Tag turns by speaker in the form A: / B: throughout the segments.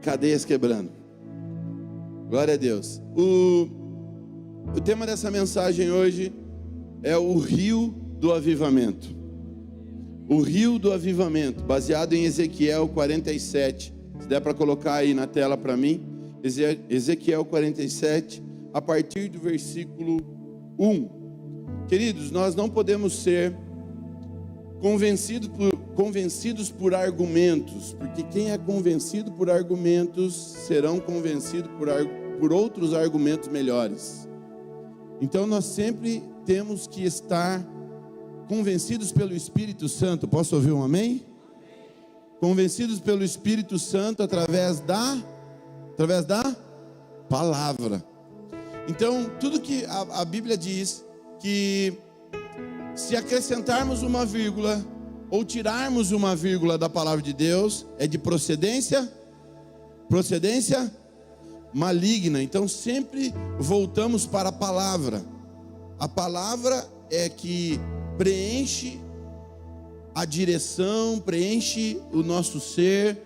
A: cadeias quebrando. Glória a Deus. O tema dessa mensagem hoje é o rio do avivamento. O rio do avivamento, baseado em Ezequiel 47. Se der para colocar aí na tela para mim, Ezequiel 47, a partir do versículo 1. Queridos, nós não podemos ser convencidos por argumentos, porque quem é convencido por argumentos serão convencidos por outros argumentos melhores. Então nós sempre temos que estar convencidos pelo Espírito Santo. Posso ouvir um amém? Convencidos pelo Espírito Santo através da palavra. Então, tudo que a Bíblia diz, que se acrescentarmos uma vírgula ou tirarmos uma vírgula da palavra de Deus, é de procedência maligna. Então sempre voltamos para a palavra. A palavra é que preenche a direção, preenche o nosso ser,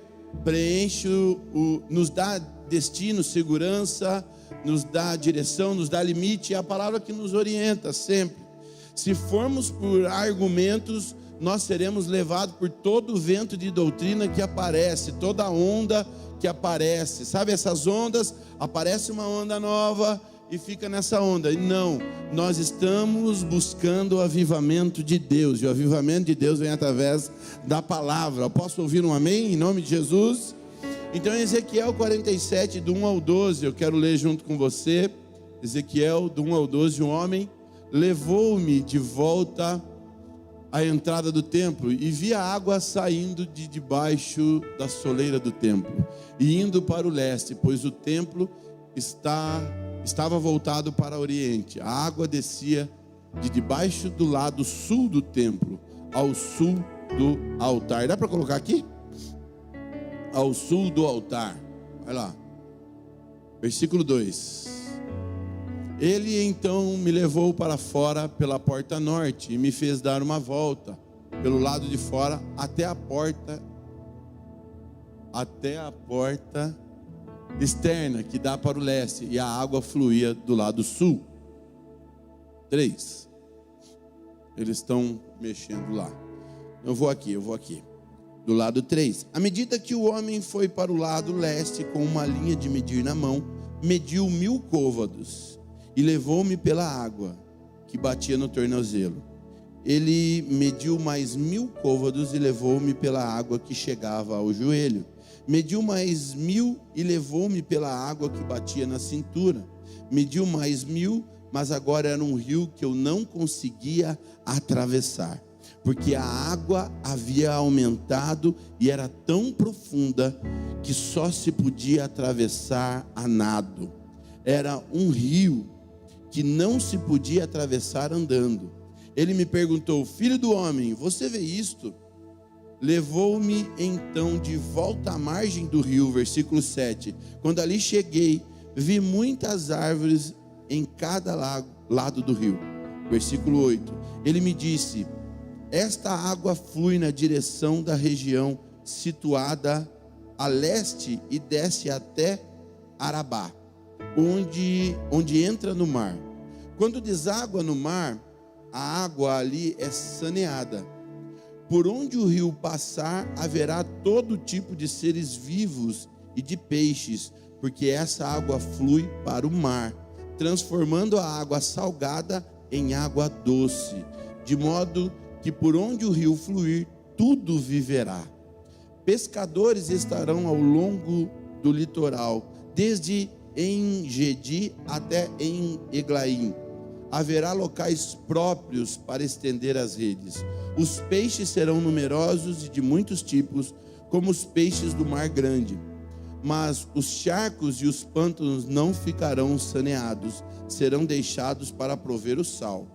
A: nos dá destino, segurança, nos dá direção, nos dá limite. É a palavra que nos orienta sempre. Se formos por argumentos, nós seremos levados por todo o vento de doutrina que aparece, toda onda que aparece. Sabe essas ondas? Aparece uma onda nova e fica nessa onda. E não, nós estamos buscando o avivamento de Deus. E o avivamento de Deus vem através da palavra. Eu posso ouvir um amém em nome de Jesus? Então em Ezequiel 47, do 1 ao 12, eu quero ler junto com você. Ezequiel, do 1 ao 12, um homem levou-me de volta à entrada do templo e vi a água saindo de debaixo da soleira do templo e indo para o leste, pois o templo estava voltado para o oriente. A água descia de debaixo do lado sul do templo, ao sul do altar. Dá para colocar aqui? Ao sul do altar. Vai lá. Versículo 2. Ele então me levou para fora pela porta norte e me fez dar uma volta pelo lado de fora até a porta externa que dá para o leste, e a água fluía do lado sul. 3. Eles estão mexendo lá. Eu vou aqui. Do lado 3. À medida que o homem foi para o lado leste com uma linha de medir na mão, mediu 1000 côvados. E levou-me pela água que batia no tornozelo. Ele mediu mais 1000 côvados e levou-me pela água que chegava ao joelho. Mediu mais 1000 e levou-me pela água que batia na cintura. Mediu mais 1000, mas agora era um rio que eu não conseguia atravessar, porque a água havia aumentado e era tão profunda que só se podia atravessar a nado. Era um rio que não se podia atravessar andando. Ele me perguntou: filho do homem, você vê isto? Levou-me então de volta à margem do rio, versículo 7. Quando ali cheguei, vi muitas árvores em cada lado do rio. Versículo 8. Ele me disse: esta água flui na direção da região situada a leste e desce até Arabá, onde entra no mar. Quando deságua no mar, a água ali é saneada. Por onde o rio passar, haverá todo tipo de seres vivos e de peixes, porque essa água flui para o mar, transformando a água salgada em água doce, de modo que por onde o rio fluir, tudo viverá. Pescadores estarão ao longo do litoral, desde En-Gedi até em Eglaim. Haverá locais próprios para estender as redes. Os peixes serão numerosos e de muitos tipos, como os peixes do mar grande. Mas os charcos e os pântanos não ficarão saneados, serão deixados para prover o sal.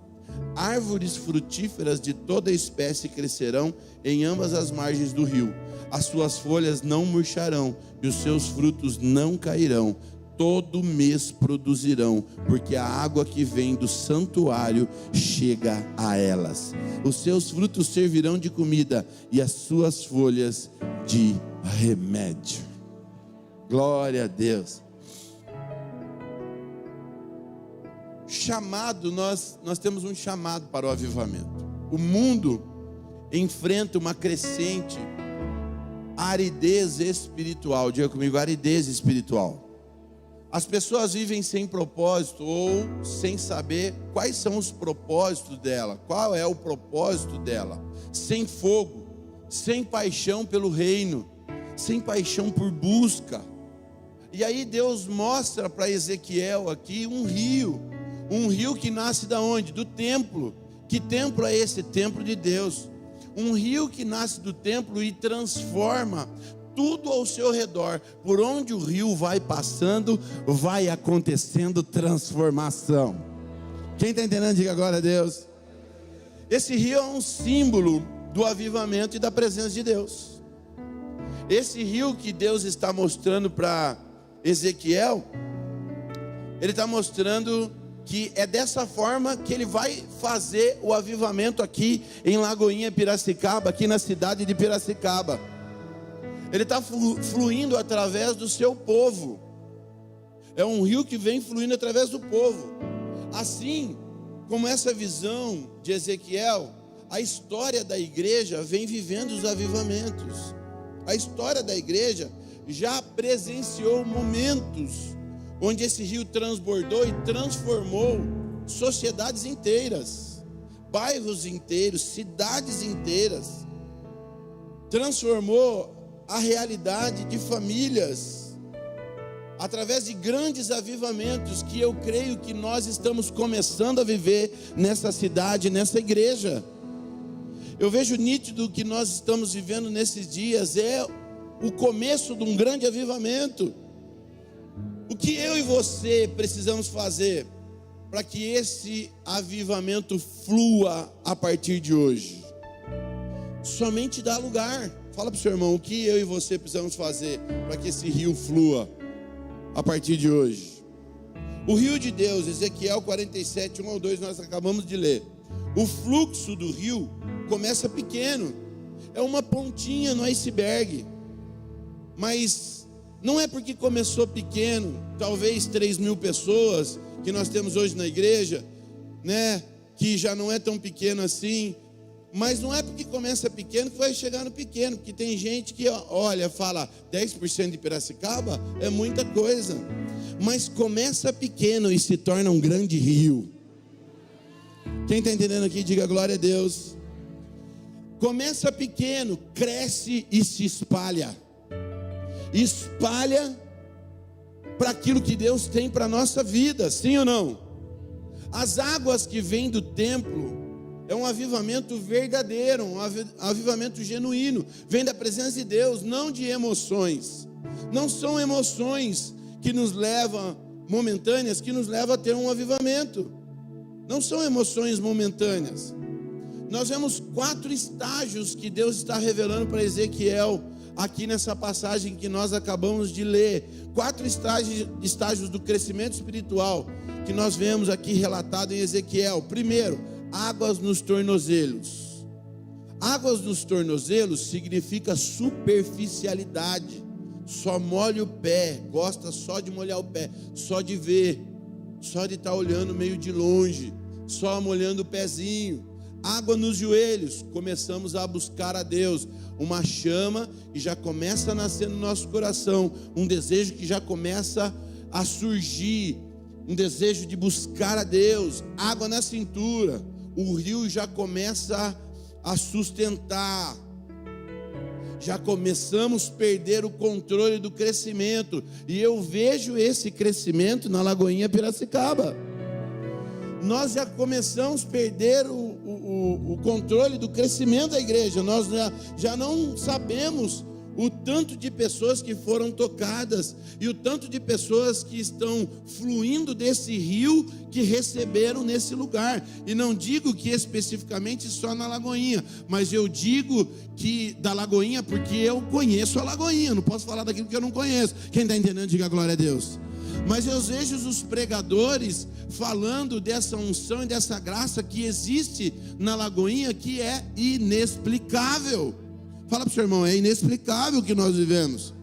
A: Árvores frutíferas de toda espécie crescerão em ambas as margens do rio. As suas folhas não murcharão e os seus frutos não cairão. Todo mês produzirão, porque a água que vem do santuário chega a elas. Os seus frutos servirão de comida e as suas folhas de remédio. Glória a Deus. Chamado, nós temos um chamado para o avivamento. O mundo enfrenta uma crescente aridez espiritual. Diga comigo, aridez espiritual. As pessoas vivem sem propósito ou sem saber quais são os propósitos dela. Qual é o propósito dela? Sem fogo, sem paixão pelo reino, sem paixão por busca. E aí Deus mostra para Ezequiel aqui um rio que nasce da onde? Do templo. Que templo é esse? Templo de Deus. Um rio que nasce do templo e transforma tudo ao seu redor. Por onde o rio vai passando, vai acontecendo transformação. Quem está entendendo, diga glória a Deus. Esse rio é um símbolo do avivamento e da presença de Deus. Esse rio que Deus está mostrando para Ezequiel, ele está mostrando que é dessa forma que ele vai fazer o avivamento aqui em Lagoinha, Piracicaba, aqui na cidade de Piracicaba. Ele está fluindo através do seu povo. É um rio que vem fluindo através do povo. Assim como essa visão de Ezequiel, a história da igreja vem vivendo os avivamentos. A história da igreja já presenciou momentos onde esse rio transbordou e transformou sociedades inteiras, bairros inteiros, cidades inteiras. Transformou a realidade de famílias, através de grandes avivamentos que eu creio que nós estamos começando a viver nessa cidade, nessa igreja. Eu vejo nítido que nós estamos vivendo nesses dias é o começo de um grande avivamento. O que eu e você precisamos fazer para que esse avivamento flua a partir de hoje? Somente dar lugar. Fala para o seu irmão, o que eu e você precisamos fazer para que esse rio flua a partir de hoje? O rio de Deus, Ezequiel 47, 1 ao 2, nós acabamos de ler. O fluxo do rio começa pequeno, é uma pontinha no iceberg, mas não é porque começou pequeno, talvez 3.000 pessoas que nós temos hoje na igreja, né, que já não é tão pequeno assim. Mas não é porque começa pequeno que vai chegar no pequeno, porque tem gente que olha, fala 10% de Piracicaba é muita coisa, mas começa pequeno e se torna um grande rio. Quem está entendendo aqui, diga glória a Deus. Começa pequeno, cresce e se espalha. Espalha para aquilo que Deus tem para a nossa vida, sim ou não? As águas que vêm do templo é um avivamento verdadeiro, um avivamento genuíno. Vem da presença de Deus, não de emoções. Não são emoções que nos levam, momentâneas, que nos levam a ter um avivamento. Não são emoções momentâneas. Nós vemos 4 estágios que Deus está revelando para Ezequiel, aqui nessa passagem que nós acabamos de ler. 4 estágios do crescimento espiritual, que nós vemos aqui relatado em Ezequiel. Primeiro, águas nos tornozelos. Águas nos tornozelos significa superficialidade. Só molha o pé, gosta só de molhar o pé, só de ver, só de estar olhando meio de longe, só molhando o pezinho. Água nos joelhos, começamos a buscar a Deus. Uma chama que já começa a nascer no nosso coração, um desejo que já começa a surgir, um desejo de buscar a Deus. Água na cintura, o rio já começa a sustentar. Já começamos a perder o controle do crescimento. E eu vejo esse crescimento na Lagoinha Piracicaba. Nós já começamos a perder o controle do crescimento da igreja. Nós já não sabemos o tanto de pessoas que foram tocadas e o tanto de pessoas que estão fluindo desse rio que receberam nesse lugar. E não digo que especificamente só na Lagoinha, mas eu digo que da Lagoinha porque eu conheço a Lagoinha. Não posso falar daquilo que eu não conheço. Quem está entendendo, diga glória a Deus. Mas eu vejo os pregadores falando dessa unção e dessa graça que existe na Lagoinha, que é inexplicável. Fala para o seu irmão, é inexplicável o que nós vivemos.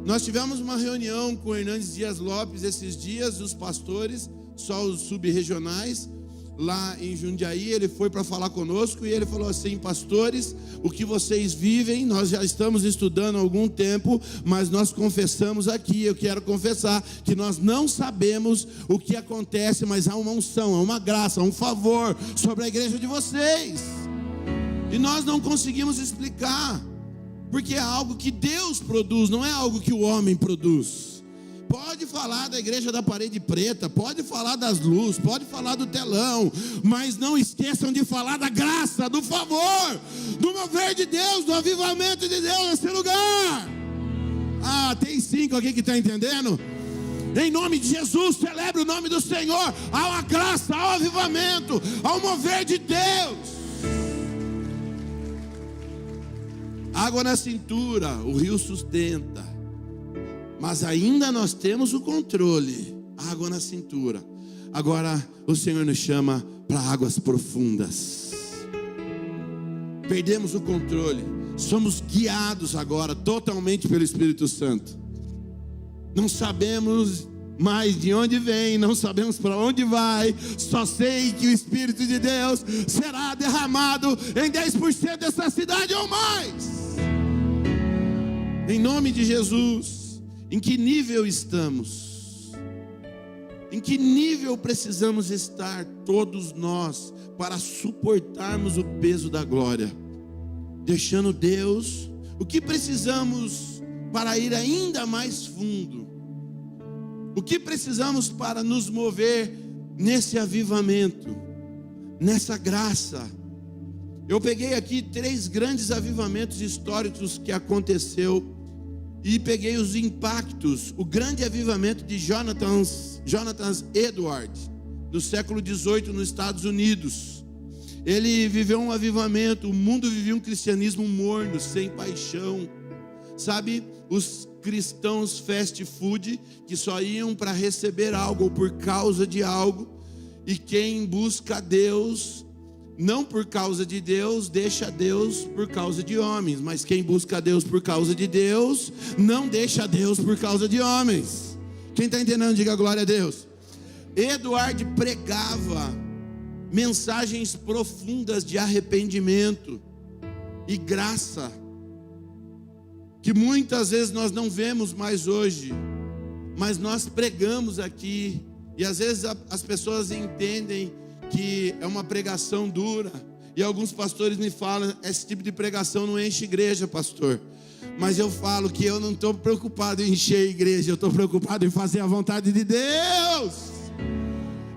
A: Nós tivemos uma reunião com o Hernandes Dias Lopes esses dias, os pastores, só os subregionais, lá em Jundiaí. Ele foi para falar conosco e ele falou assim: pastores, o que vocês vivem, nós já estamos estudando há algum tempo, mas nós confessamos aqui, eu quero confessar, que nós não sabemos o que acontece, mas há uma unção, há uma graça, há um favor sobre a igreja de vocês, e nós não conseguimos explicar, porque é algo que Deus produz, não é algo que o homem produz. Pode falar da igreja da parede preta, pode falar das luzes, pode falar do telão, mas não esqueçam de falar da graça, do favor, do mover de Deus, do avivamento de Deus nesse lugar. Ah, tem 5 aqui que está entendendo? Em nome de Jesus, celebre o nome do Senhor. Há uma graça, há um avivamento, há um mover de Deus. Água na cintura, o rio sustenta, mas ainda nós temos o controle. Água na cintura. Agora o Senhor nos chama para águas profundas. Perdemos o controle. Somos guiados agora totalmente pelo Espírito Santo. Não sabemos mais de onde vem, não sabemos para onde vai. Só sei que o Espírito de Deus será derramado em 10% dessa cidade ou mais. Em nome de Jesus. Em que nível estamos? Em que nível precisamos estar todos nós para suportarmos o peso da glória? Deixando Deus, o que precisamos para ir ainda mais fundo? O que precisamos para nos mover nesse avivamento, nessa graça? Eu peguei aqui 3 grandes avivamentos históricos que aconteceu e peguei os impactos. O grande avivamento de Jonathan Edwards, no século XVIII, nos Estados Unidos. Ele viveu um avivamento. O mundo vivia um cristianismo morno, sem paixão. Sabe, os cristãos fast food, que só iam para receber algo ou por causa de algo. E quem busca Deus, não por causa de Deus, deixa Deus por causa de homens. Mas quem busca Deus por causa de Deus, não deixa Deus por causa de homens. Quem está entendendo, diga glória a Deus. Edward pregava mensagens profundas de arrependimento e graça, que muitas vezes nós não vemos mais hoje, mas nós pregamos aqui. E às vezes as pessoas entendem que é uma pregação dura, e alguns pastores me falam: esse tipo de pregação não enche igreja, pastor. Mas eu falo que eu não estou preocupado em encher a igreja, eu estou preocupado em fazer a vontade de Deus,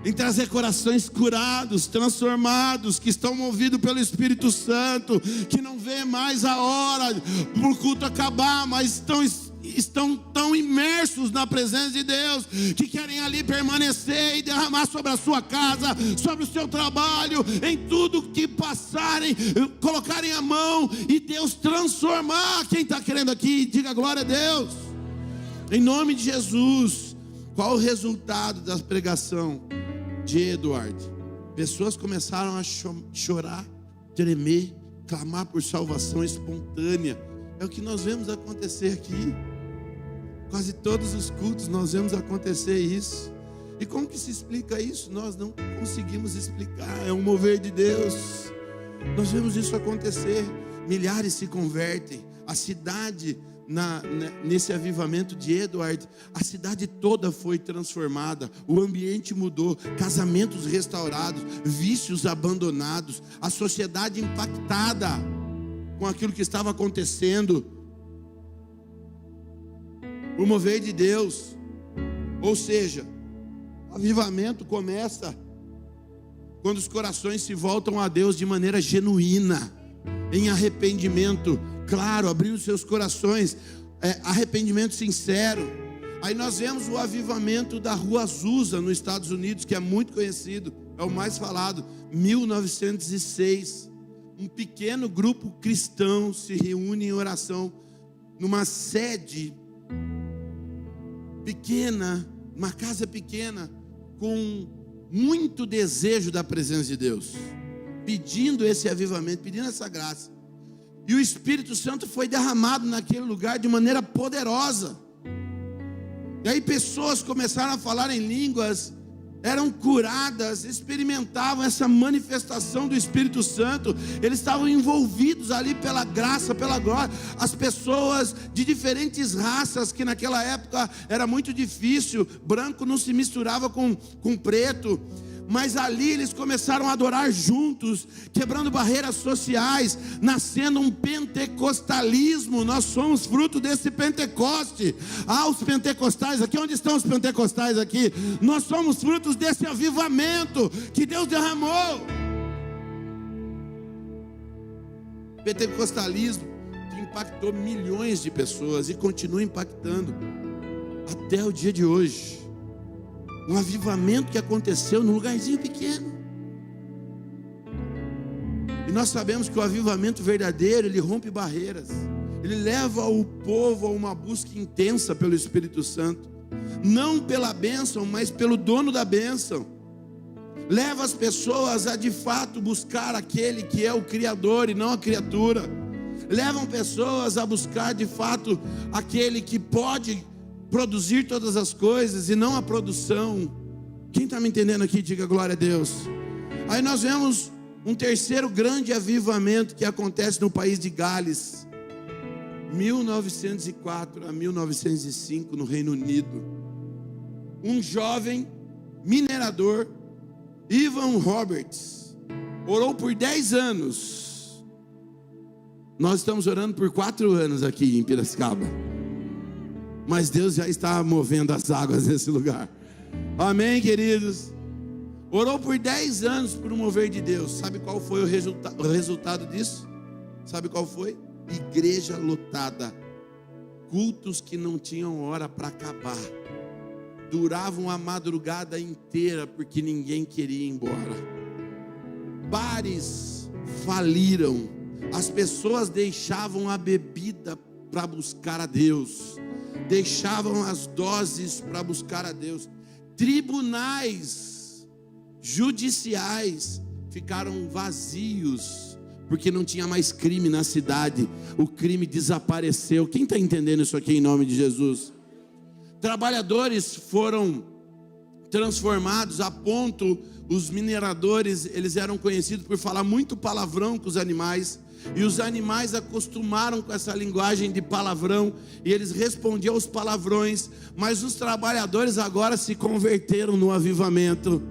A: em trazer corações curados, transformados, que estão movidos pelo Espírito Santo, que não vê mais a hora para o culto acabar, mas estão tão imersos na presença de Deus, que querem ali permanecer e derramar sobre a sua casa, sobre o seu trabalho, em tudo que passarem, colocarem a mão e Deus transformar. Quem está querendo aqui, diga glória a Deus, em nome de Jesus. Qual o resultado da pregação de Edward? Pessoas começaram a chorar, tremer, clamar por salvação espontânea. É o que nós vemos acontecer aqui. Quase todos os cultos nós vemos acontecer isso. E como que se explica isso? Nós não conseguimos explicar. É um mover de Deus. Nós vemos isso acontecer. Milhares se convertem. A cidade, nesse avivamento de Edward, a cidade toda foi transformada. O ambiente mudou. Casamentos restaurados, vícios abandonados, a sociedade impactada com aquilo que estava acontecendo. O mover de Deus. Ou seja, o avivamento começa quando os corações se voltam a Deus de maneira genuína, em arrependimento, claro, abrindo seus corações, arrependimento sincero. Aí nós vemos o avivamento da Rua Azusa nos Estados Unidos, que é muito conhecido, é o mais falado. 1906, um pequeno grupo cristão se reúne em oração numa sede pequena, uma casa pequena, com muito desejo da presença de Deus, pedindo esse avivamento, pedindo essa graça. E o Espírito Santo foi derramado naquele lugar de maneira poderosa. E aí pessoas começaram a falar em línguas, eram curadas, experimentavam essa manifestação do Espírito Santo. Eles estavam envolvidos ali pela graça, pela glória. As pessoas de diferentes raças, que naquela época era muito difícil, branco não se misturava com preto, mas ali eles começaram a adorar juntos, quebrando barreiras sociais, nascendo um pentecostalismo. Nós somos fruto desse Pentecoste. Os pentecostais aqui, onde estão os pentecostais aqui? Nós somos frutos desse avivamento que Deus derramou. Pentecostalismo que impactou milhões de pessoas e continua impactando até o dia de hoje. Um avivamento que aconteceu num lugarzinho pequeno. E nós sabemos que o avivamento verdadeiro, ele rompe barreiras. Ele leva o povo a uma busca intensa pelo Espírito Santo. Não pela bênção, mas pelo dono da bênção. Leva as pessoas a de fato buscar aquele que é o Criador e não a criatura. Levam pessoas a buscar de fato aquele que pode produzir todas as coisas e não a produção. Quem está me entendendo aqui, diga glória a Deus. Aí nós vemos um terceiro grande avivamento que acontece no país de Gales, 1904 a 1905, no Reino Unido. Um jovem minerador, Ivan Roberts, orou por 10 anos. Nós estamos orando por 4 anos aqui em Piracicaba, mas Deus já está movendo as águas nesse lugar. Amém, queridos? Orou por 10 anos por um mover de Deus. Sabe qual foi o resultado disso? Sabe qual foi? Igreja lotada, cultos que não tinham hora para acabar, duravam a madrugada inteira porque ninguém queria ir embora. Bares faliram, as pessoas deixavam a bebida para buscar a Deus, deixavam as doses para buscar a Deus. Tribunais judiciais ficaram vazios, porque não tinha mais crime na cidade. O crime desapareceu. Quem está entendendo isso aqui em nome de Jesus? Trabalhadores foram transformados a ponto, os mineradores, eles eram conhecidos por falar muito palavrão com os animais, e os animais acostumaram com essa linguagem de palavrão, e eles respondiam aos palavrões. Mas os trabalhadores agora se converteram no avivamento.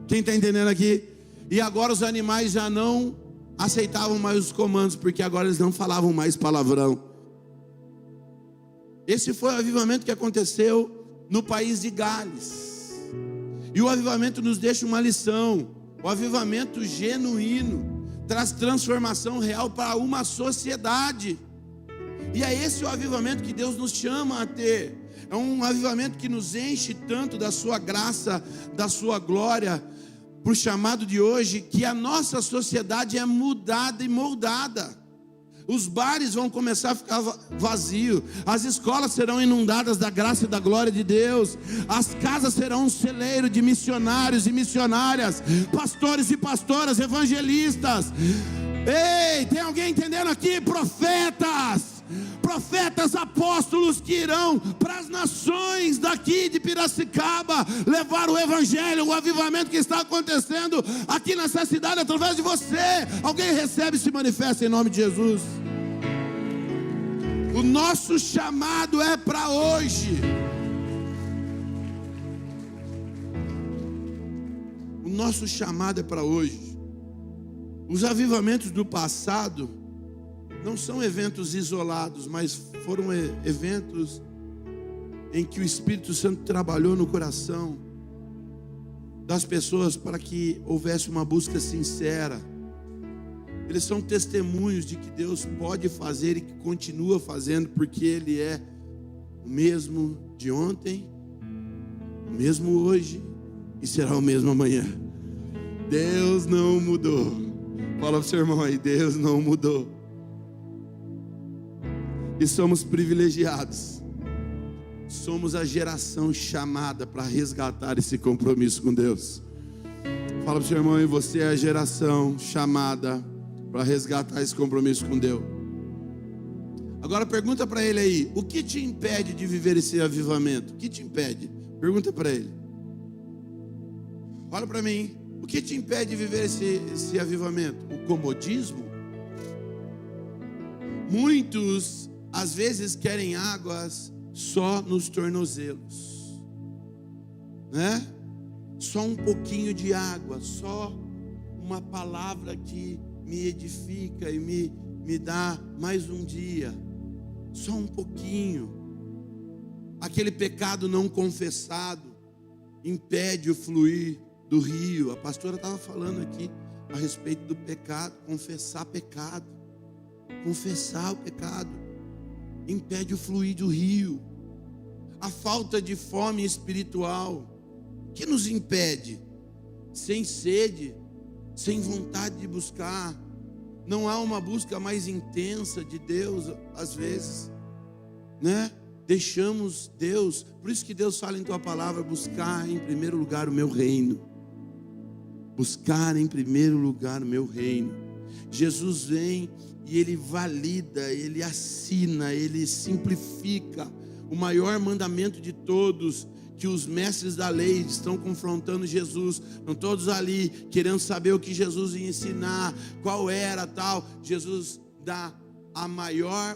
A: Quem está entendendo aqui? E agora os animais já não aceitavam mais os comandos, porque agora eles não falavam mais palavrão. Esse foi o avivamento que aconteceu no país de Gales. E o avivamento nos deixa uma lição. O avivamento genuíno traz transformação real para uma sociedade. E é esse o avivamento que Deus nos chama a ter. É um avivamento que nos enche tanto da sua graça, da sua glória, para o chamado de hoje, que a nossa sociedade é mudada e moldada. Os bares vão começar a ficar vazios, as escolas serão inundadas da graça e da glória de Deus, as casas serão um celeiro de missionários e missionárias, pastores e pastoras, evangelistas. Ei, tem alguém entendendo aqui? Profetas, apóstolos que irão para as nações daqui de Piracicaba levar o evangelho, o avivamento que está acontecendo aqui nessa cidade através de você. Alguém recebe e se manifesta em nome de Jesus. O nosso chamado é para hoje. O nosso chamado é para hoje. Os avivamentos do passado não são eventos isolados, mas foram eventos em que o Espírito Santo trabalhou no coração das pessoas para que houvesse uma busca sincera. Eles são testemunhos de que Deus pode fazer e que continua fazendo, porque Ele é o mesmo de ontem, o mesmo hoje e será o mesmo amanhã. Deus não mudou. Fala para o seu irmão aí, Deus não mudou. E somos privilegiados. Somos a geração chamada para resgatar esse compromisso com Deus. Fala para o seu irmão aí, você é a geração chamada para resgatar esse compromisso com Deus. Agora pergunta para ele aí, o que te impede de viver esse avivamento? O que te impede? Pergunta para ele. Olha para mim, o que te impede de viver esse avivamento? O comodismo? Muitos, às vezes, querem águas só nos tornozelos, né? Só um pouquinho de água, só uma palavra que me edifica e me dá mais um dia, só um pouquinho. Aquele pecado não confessado impede o fluir do rio. A pastora estava falando aqui a respeito do pecado. Confessar pecado, confessar o pecado impede o fluir do rio. A falta de fome espiritual, que nos impede? Sem sede, sem vontade de buscar. Não há uma busca mais intensa de Deus, às vezes, né? Deixamos Deus. Por isso que Deus fala em tua palavra: buscar em primeiro lugar o meu reino. Buscar em primeiro lugar o meu reino. Jesus vem e Ele valida, Ele assina, Ele simplifica o maior mandamento de todos, que os mestres da lei estão confrontando Jesus, estão todos ali querendo saber o que Jesus ia ensinar, qual era tal. Jesus dá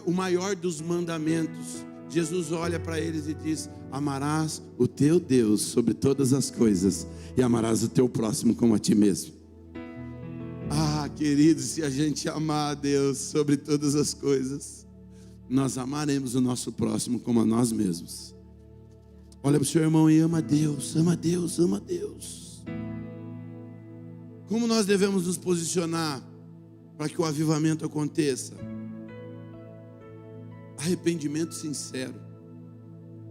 A: o maior dos mandamentos. Jesus olha para eles e diz: amarás o teu Deus sobre todas as coisas e amarás o teu próximo como a ti mesmo. Ah, queridos, se a gente amar a Deus sobre todas as coisas, nós amaremos o nosso próximo como a nós mesmos. Olha para o seu irmão e ama a Deus, ama a Deus, ama a Deus. Como nós devemos nos posicionar para que o avivamento aconteça? Arrependimento sincero.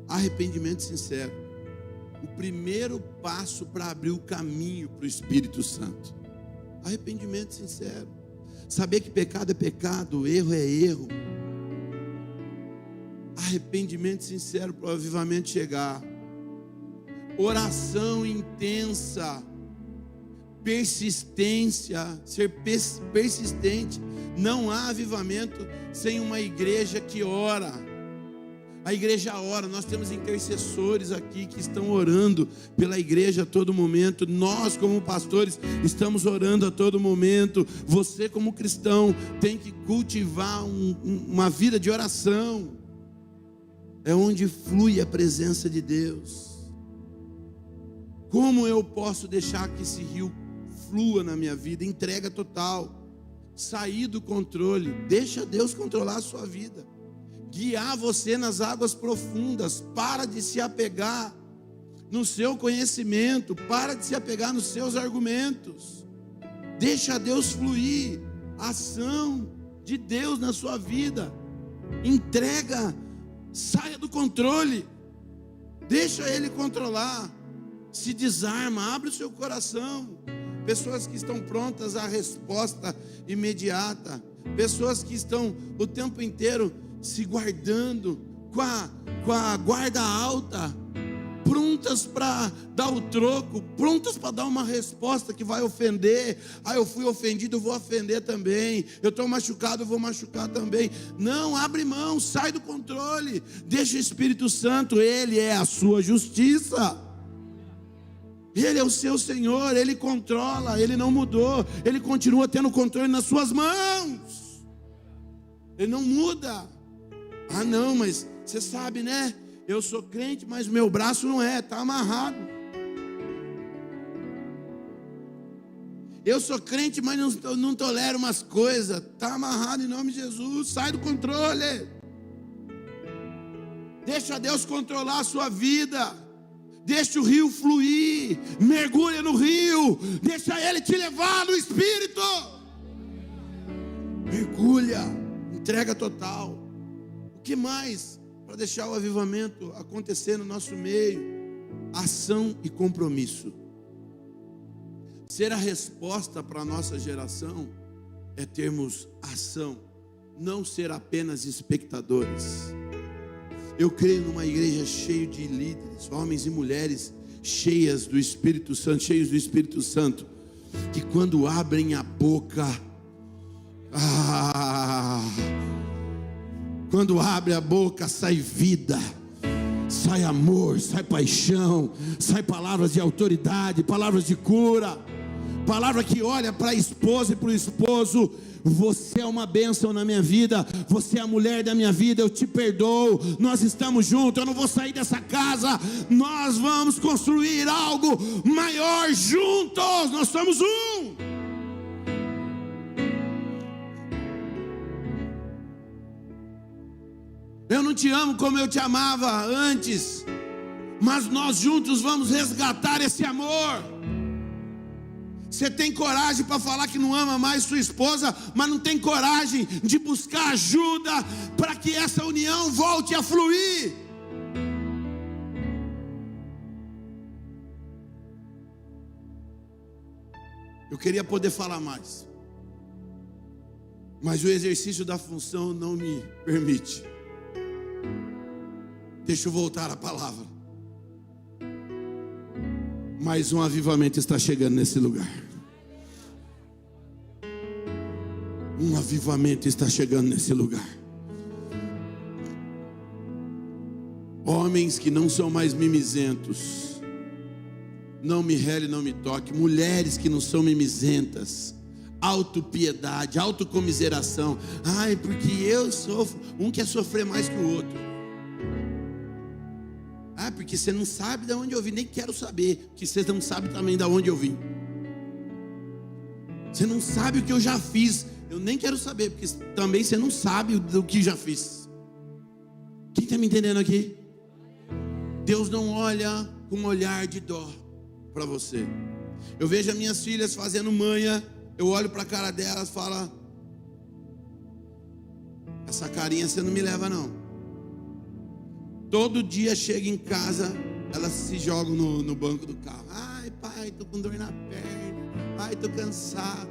A: Arrependimento sincero. O primeiro passo para abrir o caminho para o Espírito Santo. Arrependimento sincero. Saber que pecado é pecado, erro é erro. Arrependimento sincero para o avivamento chegar. Oração intensa. Persistência. Ser persistente. Não há avivamento sem uma igreja que ora. A igreja ora. Nós temos intercessores aqui que estão orando pela igreja a todo momento. Nós, como pastores, estamos orando a todo momento. Você, como cristão, tem que cultivar uma vida de oração. É onde flui a presença de Deus. Como eu posso deixar que esse rio flua na minha vida? Entrega total. Sair do controle. Deixa Deus controlar a sua vida. Guiar você nas águas profundas. Para de se apegar no seu conhecimento. Para de se apegar nos seus argumentos. Deixa Deus fluir. A ação de Deus na sua vida. Entrega. Saia do controle. Deixa Ele controlar. Se desarma. Abre o seu coração. Pessoas que estão prontas à resposta imediata. Pessoas que estão o tempo inteiro se guardando com a guarda alta, prontas para dar o troco, prontas para dar uma resposta que vai ofender. Ah, eu fui ofendido, eu vou ofender também. Eu estou machucado, eu vou machucar também. Não, abre mão, sai do controle. Deixa o Espírito Santo, Ele é a sua justiça. Ele é o seu Senhor, Ele controla, Ele não mudou. Ele continua tendo controle nas suas mãos. Ele não muda. Ah não, mas você sabe, né? Eu sou crente, mas meu braço não é, está amarrado. Eu sou crente, mas não tolero umas coisas. Está amarrado em nome de Jesus. Sai do controle. Deixa Deus controlar a sua vida. Deixa o rio fluir. Mergulha no rio. Deixa Ele te levar no Espírito. Mergulha. Entrega total. O que mais para deixar o avivamento acontecer no nosso meio? Ação e compromisso. Ser a resposta para a nossa geração é termos ação, não ser apenas espectadores. Eu creio numa igreja cheia de líderes, homens e mulheres cheios do Espírito Santo, que quando abrem a boca, Quando abre a boca, sai vida, sai amor, sai paixão, sai palavras de autoridade, palavras de cura, palavra que olha para a esposa e para o esposo: você é uma bênção na minha vida, você é a mulher da minha vida, eu te perdoo, nós estamos juntos, eu não vou sair dessa casa, nós vamos construir algo maior juntos, nós somos um. Eu não te amo como eu te amava antes, mas nós juntos vamos resgatar esse amor. Você tem coragem para falar que não ama mais sua esposa, mas não tem coragem de buscar ajuda para que essa união volte a fluir. Eu queria poder falar mais, mas o exercício da função não me permite. Deixa eu voltar à palavra. Mais um avivamento está chegando nesse lugar. Um avivamento está chegando nesse lugar. Homens que não são mais mimizentos. Não me rele, não me toque. Mulheres que não são mimizentas. Autopiedade, autocomiseração. Ai, porque eu sofro. Um quer sofrer mais que o outro. Ah, porque você não sabe de onde eu vim. Nem quero saber, porque você não sabe também de onde eu vim. Você não sabe o que eu já fiz. Eu nem quero saber, porque também você não sabe do que já fiz. Quem está me entendendo aqui? Deus não olha com um olhar de dó para você. Eu vejo as minhas filhas fazendo manha, eu olho para a cara delas e falo: essa carinha você não me leva não. Todo dia chega em casa, elas se jogam no banco do carro. Ai pai, tô com dor na perna. Ai, tô cansado.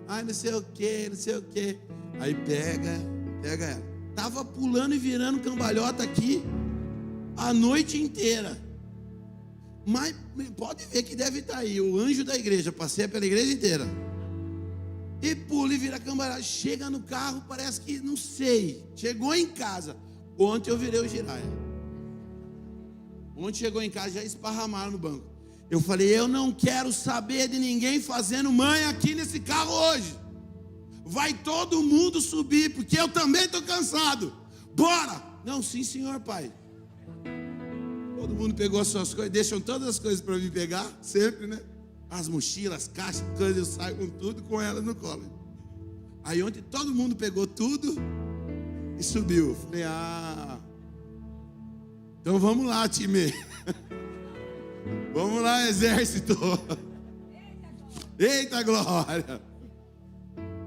A: Ai, não sei o que, não sei o que. Aí pega ela. Tava pulando e virando cambalhota aqui a noite inteira. Mas pode ver que deve estar aí o anjo da igreja. Passei pela igreja inteira. E pula e vira cambalhota. Chega no carro, parece que, não sei. Chegou em casa. Ontem eu virei o giraia. Ontem chegou em casa, já esparramaram no banco. Eu falei: eu não quero saber de ninguém fazendo manha aqui nesse carro hoje. Vai todo mundo subir, porque eu também estou cansado. Bora! Não, sim senhor pai. Todo mundo pegou as suas coisas. Deixam todas as coisas para mim pegar, sempre, né? As mochilas, as caixas, coisas, eu saio com tudo, com elas no colo. Aí ontem todo mundo pegou tudo e subiu. Eu falei: então vamos lá, time. Vamos lá, exército. Eita glória.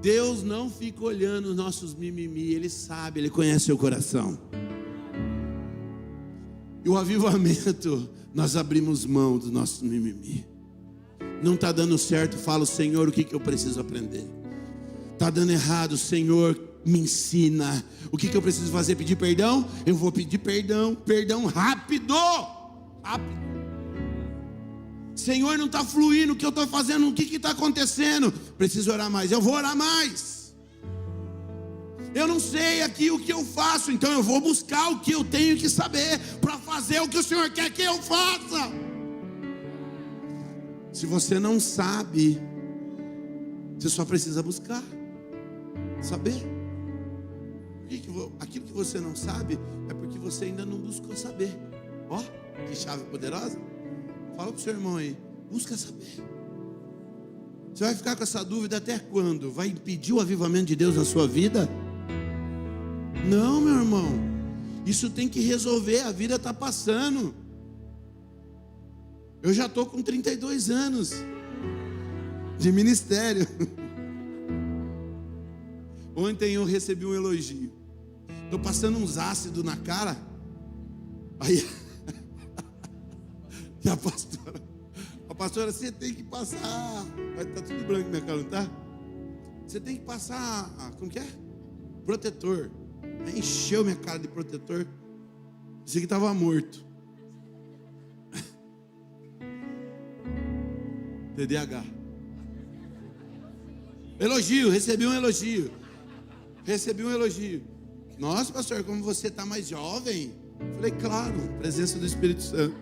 A: Deus não fica olhando os nossos mimimi. Ele sabe, Ele conhece o seu coração. E o avivamento, nós abrimos mão dos nossos mimimi. Não está dando certo, fala: Senhor, o que eu preciso aprender? Está dando errado, Senhor, me ensina. O que eu preciso fazer? Pedir perdão? Eu vou pedir perdão rápido. Senhor, não está fluindo o que eu estou fazendo, o que está acontecendo? Preciso orar mais, eu vou orar mais. Eu não sei aqui o que eu faço, então eu vou buscar o que eu tenho que saber para fazer o que o Senhor quer que eu faça. Se você não sabe, você só precisa buscar, saber. Aquilo que você não sabe é porque você ainda não buscou saber. Ó, que chave poderosa. Fala para o seu irmão aí: busca saber. Você vai ficar com essa dúvida até quando? Vai impedir o avivamento de Deus na sua vida? Não, meu irmão. Isso tem que resolver. A vida está passando. Eu já estou com 32 anos de ministério. Ontem eu recebi um elogio. Estou passando uns ácidos na cara. Aí e a pastora, você tem que passar. Vai estar tudo branco minha cara, não tá? Você tem que passar, como que é? Protetor. Aí encheu minha cara de protetor. Disse que estava morto. TDAH. Elogio, recebi um elogio. Nossa, pastor, como você está mais jovem? Eu falei, claro, presença do Espírito Santo.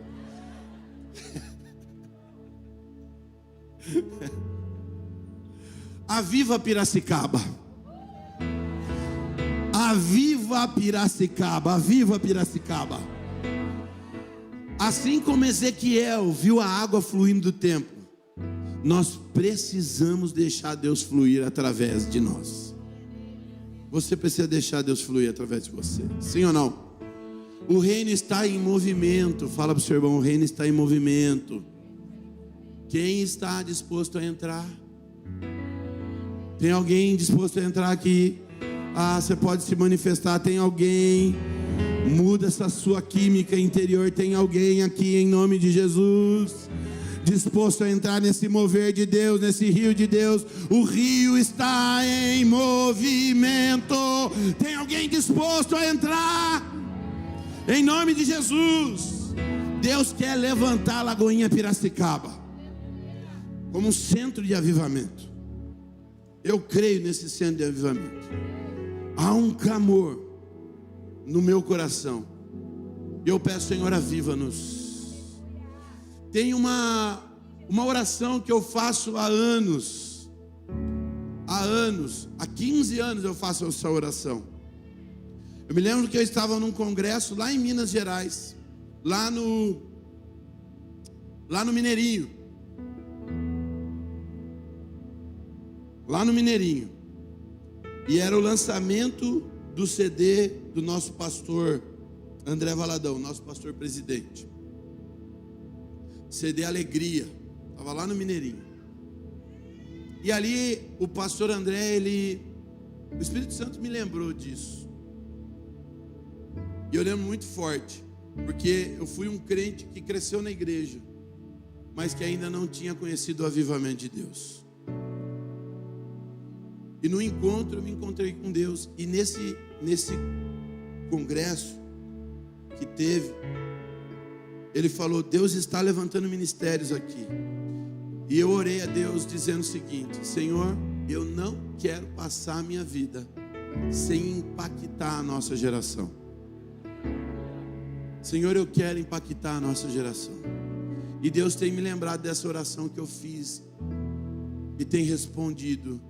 A: Aviva Piracicaba. Aviva Piracicaba. Aviva Piracicaba. Assim como Ezequiel viu a água fluindo do templo, nós precisamos deixar Deus fluir através de nós. Você precisa deixar Deus fluir através de você. Sim ou não? O reino está em movimento. Fala para o seu irmão, o reino está em movimento. Quem está disposto a entrar? Tem alguém disposto a entrar aqui? Ah, você pode se manifestar. Tem alguém? Muda essa sua química interior. Tem alguém aqui em nome de Jesus disposto a entrar nesse mover de Deus, nesse rio de Deus? O rio está em movimento. Tem alguém disposto a entrar? Em nome de Jesus. Deus quer levantar a Lagoinha Piracicaba como um centro de avivamento. Eu creio nesse centro de avivamento. Há um clamor no meu coração. Eu peço, Senhor, aviva-nos. Tem uma oração que eu faço há anos. Há 15 anos eu faço essa oração. Eu me lembro que eu estava num congresso lá em Minas Gerais, lá no Mineirinho. Lá no Mineirinho. E era o lançamento do CD do nosso pastor André Valadão, nosso pastor presidente. CD Alegria. Estava lá no Mineirinho. E ali o pastor André, o Espírito Santo me lembrou disso. E eu lembro muito forte, porque eu fui um crente que cresceu na igreja, mas que ainda não tinha conhecido o avivamento de Deus. E no encontro eu me encontrei com Deus. E nesse congresso que teve, ele falou: Deus está levantando ministérios aqui. E eu orei a Deus dizendo o seguinte: Senhor, eu não quero passar a minha vida sem impactar a nossa geração. Senhor, eu quero impactar a nossa geração. E Deus tem me lembrado dessa oração que eu fiz e tem respondido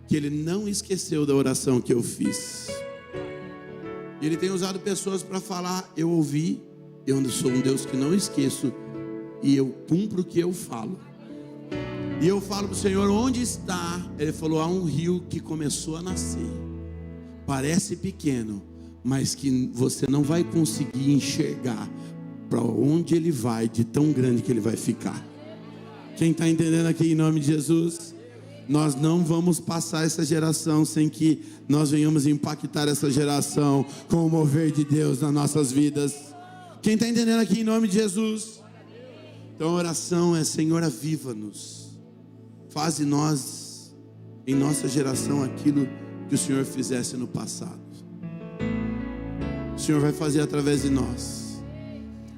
A: que Ele não esqueceu da oração que eu fiz. E Ele tem usado pessoas para falar: eu ouvi, eu sou um Deus que não esqueço e eu cumpro o que eu falo. E eu falo para o Senhor: onde está? Ele falou: há um rio que começou a nascer. Parece pequeno, mas que você não vai conseguir enxergar para onde ele vai, de tão grande que ele vai ficar. Quem está entendendo aqui em nome de Jesus? Nós não vamos passar essa geração sem que nós venhamos impactar essa geração com o mover de Deus nas nossas vidas. Quem está entendendo aqui em nome de Jesus? Então a oração é: Senhor, aviva-nos. Faz em nós, em nossa geração, aquilo que o Senhor fizesse no passado. O Senhor vai fazer através de nós.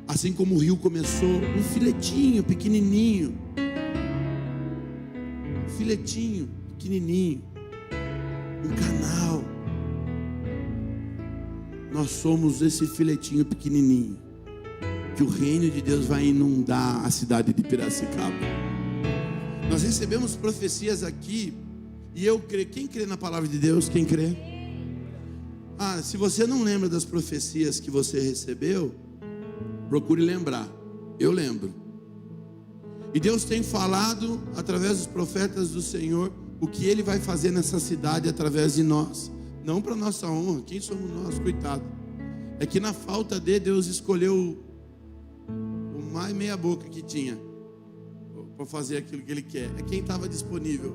A: Assim como o rio começou, um filetinho pequenininho. Um filetinho pequenininho. Um canal. Nós somos esse filetinho pequenininho, que o reino de Deus vai inundar a cidade de Piracicaba. Nós recebemos profecias aqui, e eu creio. Quem crê na palavra de Deus? Quem crê? Se você não lembra das profecias que você recebeu, procure lembrar. Eu lembro. E Deus tem falado através dos profetas do Senhor o que Ele vai fazer nessa cidade através de nós. Não para nossa honra. Quem somos nós? Coitado. É que na falta de Deus escolheu o mais meia boca que tinha para fazer aquilo que Ele quer. É quem estava disponível,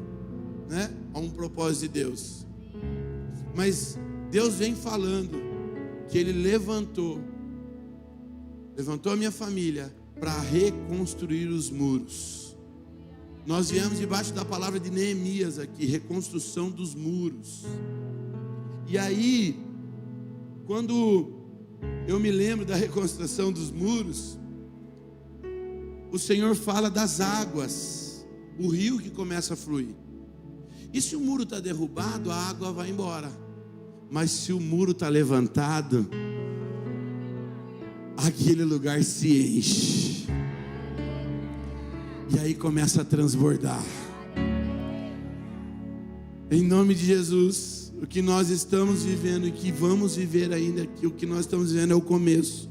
A: né? A um propósito de Deus. Mas Deus vem falando que Ele levantou a minha família para reconstruir os muros. Nós viemos debaixo da palavra de Neemias aqui, reconstrução dos muros. E aí, quando eu me lembro da reconstrução dos muros, o Senhor fala das águas, o rio que começa a fluir. E se o muro está derrubado, a água vai embora. Mas se o muro está levantado, aquele lugar se enche. E aí começa a transbordar. Em nome de Jesus, o que nós estamos vivendo e que vamos viver ainda, que o que nós estamos vivendo é o começo.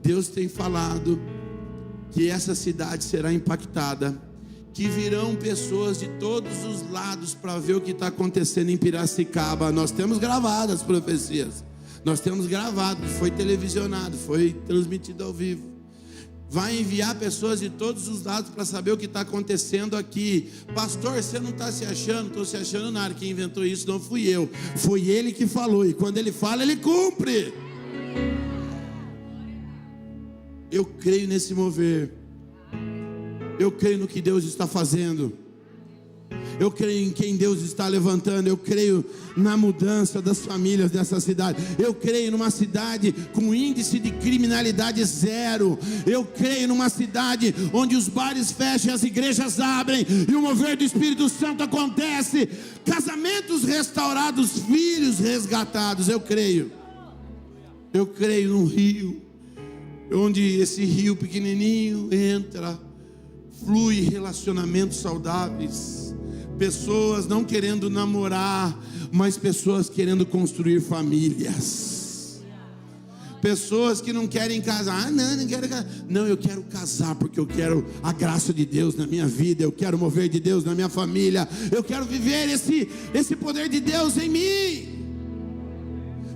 A: Deus tem falado que essa cidade será impactada, que virão pessoas de todos os lados para ver o que está acontecendo em Piracicaba. Nós temos gravado as profecias, nós temos gravado, foi televisionado, foi transmitido ao vivo. Vai enviar pessoas de todos os lados para saber o que está acontecendo aqui. Pastor, você não está se achando? Não estou se achando nada. Quem inventou isso não fui eu, foi ele que falou. E quando ele fala, ele cumpre. Eu creio nesse mover. Eu creio no que Deus está fazendo. Eu creio em quem Deus está levantando. Eu creio na mudança das famílias dessa cidade. Eu creio numa cidade com índice de criminalidade zero. Eu creio numa cidade onde os bares fecham, as igrejas abrem e o mover do Espírito Santo acontece. Casamentos restaurados, filhos resgatados. Eu creio num rio, onde esse rio pequenininho entra, flui relacionamentos saudáveis. Pessoas não querendo namorar, mas pessoas querendo construir famílias. Pessoas que não querem casar. Não quero casar. Não, eu quero casar porque eu quero a graça de Deus na minha vida. Eu quero mover de Deus na minha família. Eu quero viver esse poder de Deus em mim.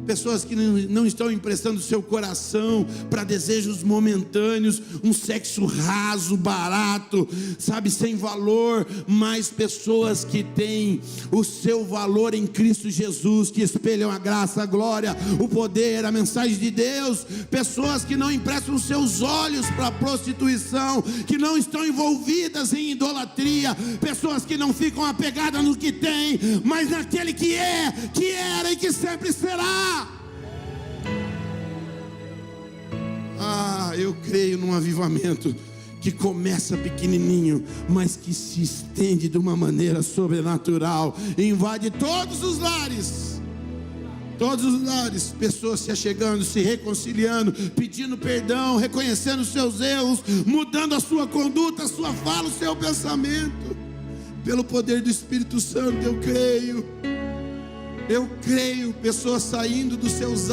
A: Pessoas que não estão emprestando seu coração para desejos momentâneos, um sexo raso, barato, sabe, sem valor, mas pessoas que têm o seu valor em Cristo Jesus, que espelham a graça, a glória, o poder, a mensagem de Deus. Pessoas que não emprestam seus olhos para a prostituição, que não estão envolvidas em idolatria, pessoas que não ficam apegadas no que tem, mas naquele que é, que era e que sempre será. Eu creio num avivamento que começa pequenininho, mas que se estende de uma maneira sobrenatural, invade todos os lares. Todos os lares, pessoas se achegando, se reconciliando, pedindo perdão, reconhecendo seus erros, mudando a sua conduta, a sua fala, o seu pensamento. Pelo poder do Espírito Santo, eu creio, pessoas saindo dos seus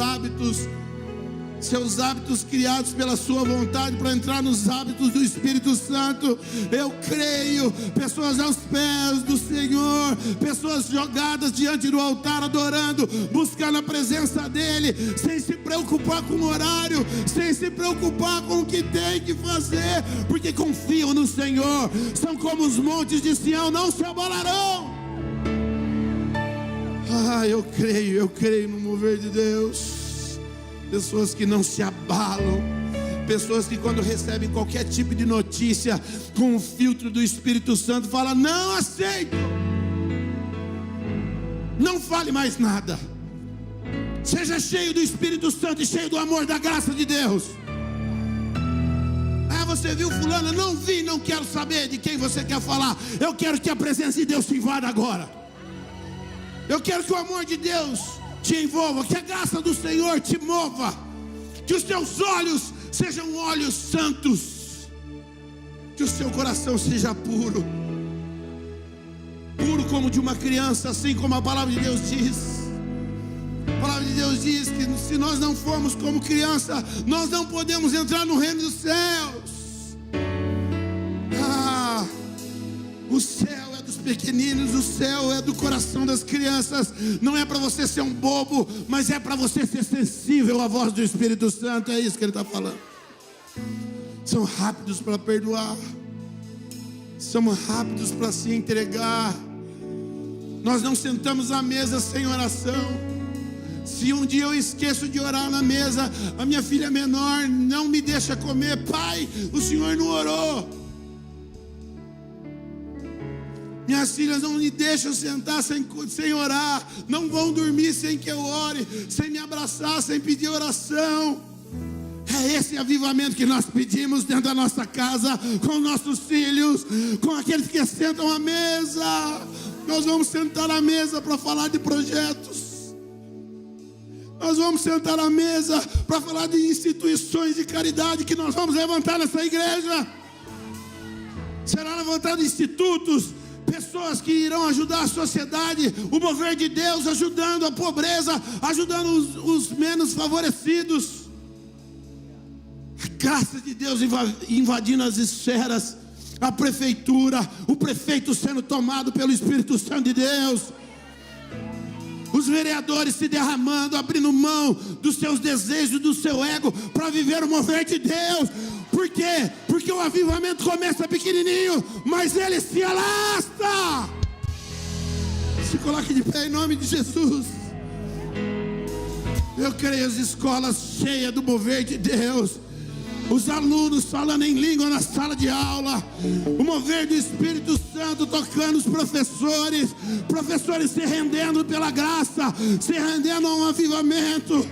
A: hábitos criados pela sua vontade para entrar nos hábitos do Espírito Santo. Eu creio, pessoas aos pés do Senhor, pessoas jogadas diante do altar, adorando, buscando a presença dEle, sem se preocupar com o horário, sem se preocupar com o que tem que fazer, porque confiam no Senhor. São como os montes de Sião, não se abalarão. Eu creio no mover de Deus. Pessoas que não se abalam, pessoas que quando recebem qualquer tipo de notícia, com o filtro do Espírito Santo, falam: não aceito, não fale mais nada, seja cheio do Espírito Santo e cheio do amor, da graça de Deus. Você viu fulano? Não vi, não quero saber de quem você quer falar. Eu quero que a presença de Deus te invada agora. Eu quero que o amor de Deus te envolva, que a graça do Senhor te mova, que os teus olhos sejam olhos santos, que o seu coração seja puro como de uma criança, assim como a palavra de Deus diz. A palavra de Deus diz que se nós não formos como criança, nós não podemos entrar no reino dos céus. O céu é dos pequeninos, o céu é do coração das crianças. Não é para você ser um bobo, mas é para você ser sensível à voz do Espírito Santo. É isso que ele está falando. São rápidos para perdoar, são rápidos para se entregar. Nós não sentamos à mesa sem oração. Se um dia eu esqueço de orar na mesa, a minha filha menor não me deixa comer. Pai, o Senhor não orou. Minhas filhas não me deixam sentar sem orar, não vão dormir sem que eu ore, sem me abraçar, sem pedir oração. É esse avivamento que nós pedimos dentro da nossa casa, com nossos filhos, com aqueles que sentam à mesa. Nós vamos sentar à mesa para falar de projetos. Nós vamos sentar à mesa para falar de instituições de caridade que nós vamos levantar nessa igreja. Será levantado institutos, pessoas que irão ajudar a sociedade, o mover de Deus, ajudando a pobreza, ajudando os menos favorecidos. A graça de Deus invadindo as esferas, a prefeitura, o prefeito sendo tomado pelo Espírito Santo de Deus, os vereadores se derramando, abrindo mão dos seus desejos, do seu ego, para viver o mover de Deus. Por quê? Porque o avivamento começa pequenininho, mas ele se alastra. Se coloque de pé em nome de Jesus. Eu creio as escolas cheias do mover de Deus, os alunos falando em língua na sala de aula, o mover do Espírito Santo tocando os professores, professores se rendendo pela graça, se rendendo a um avivamento.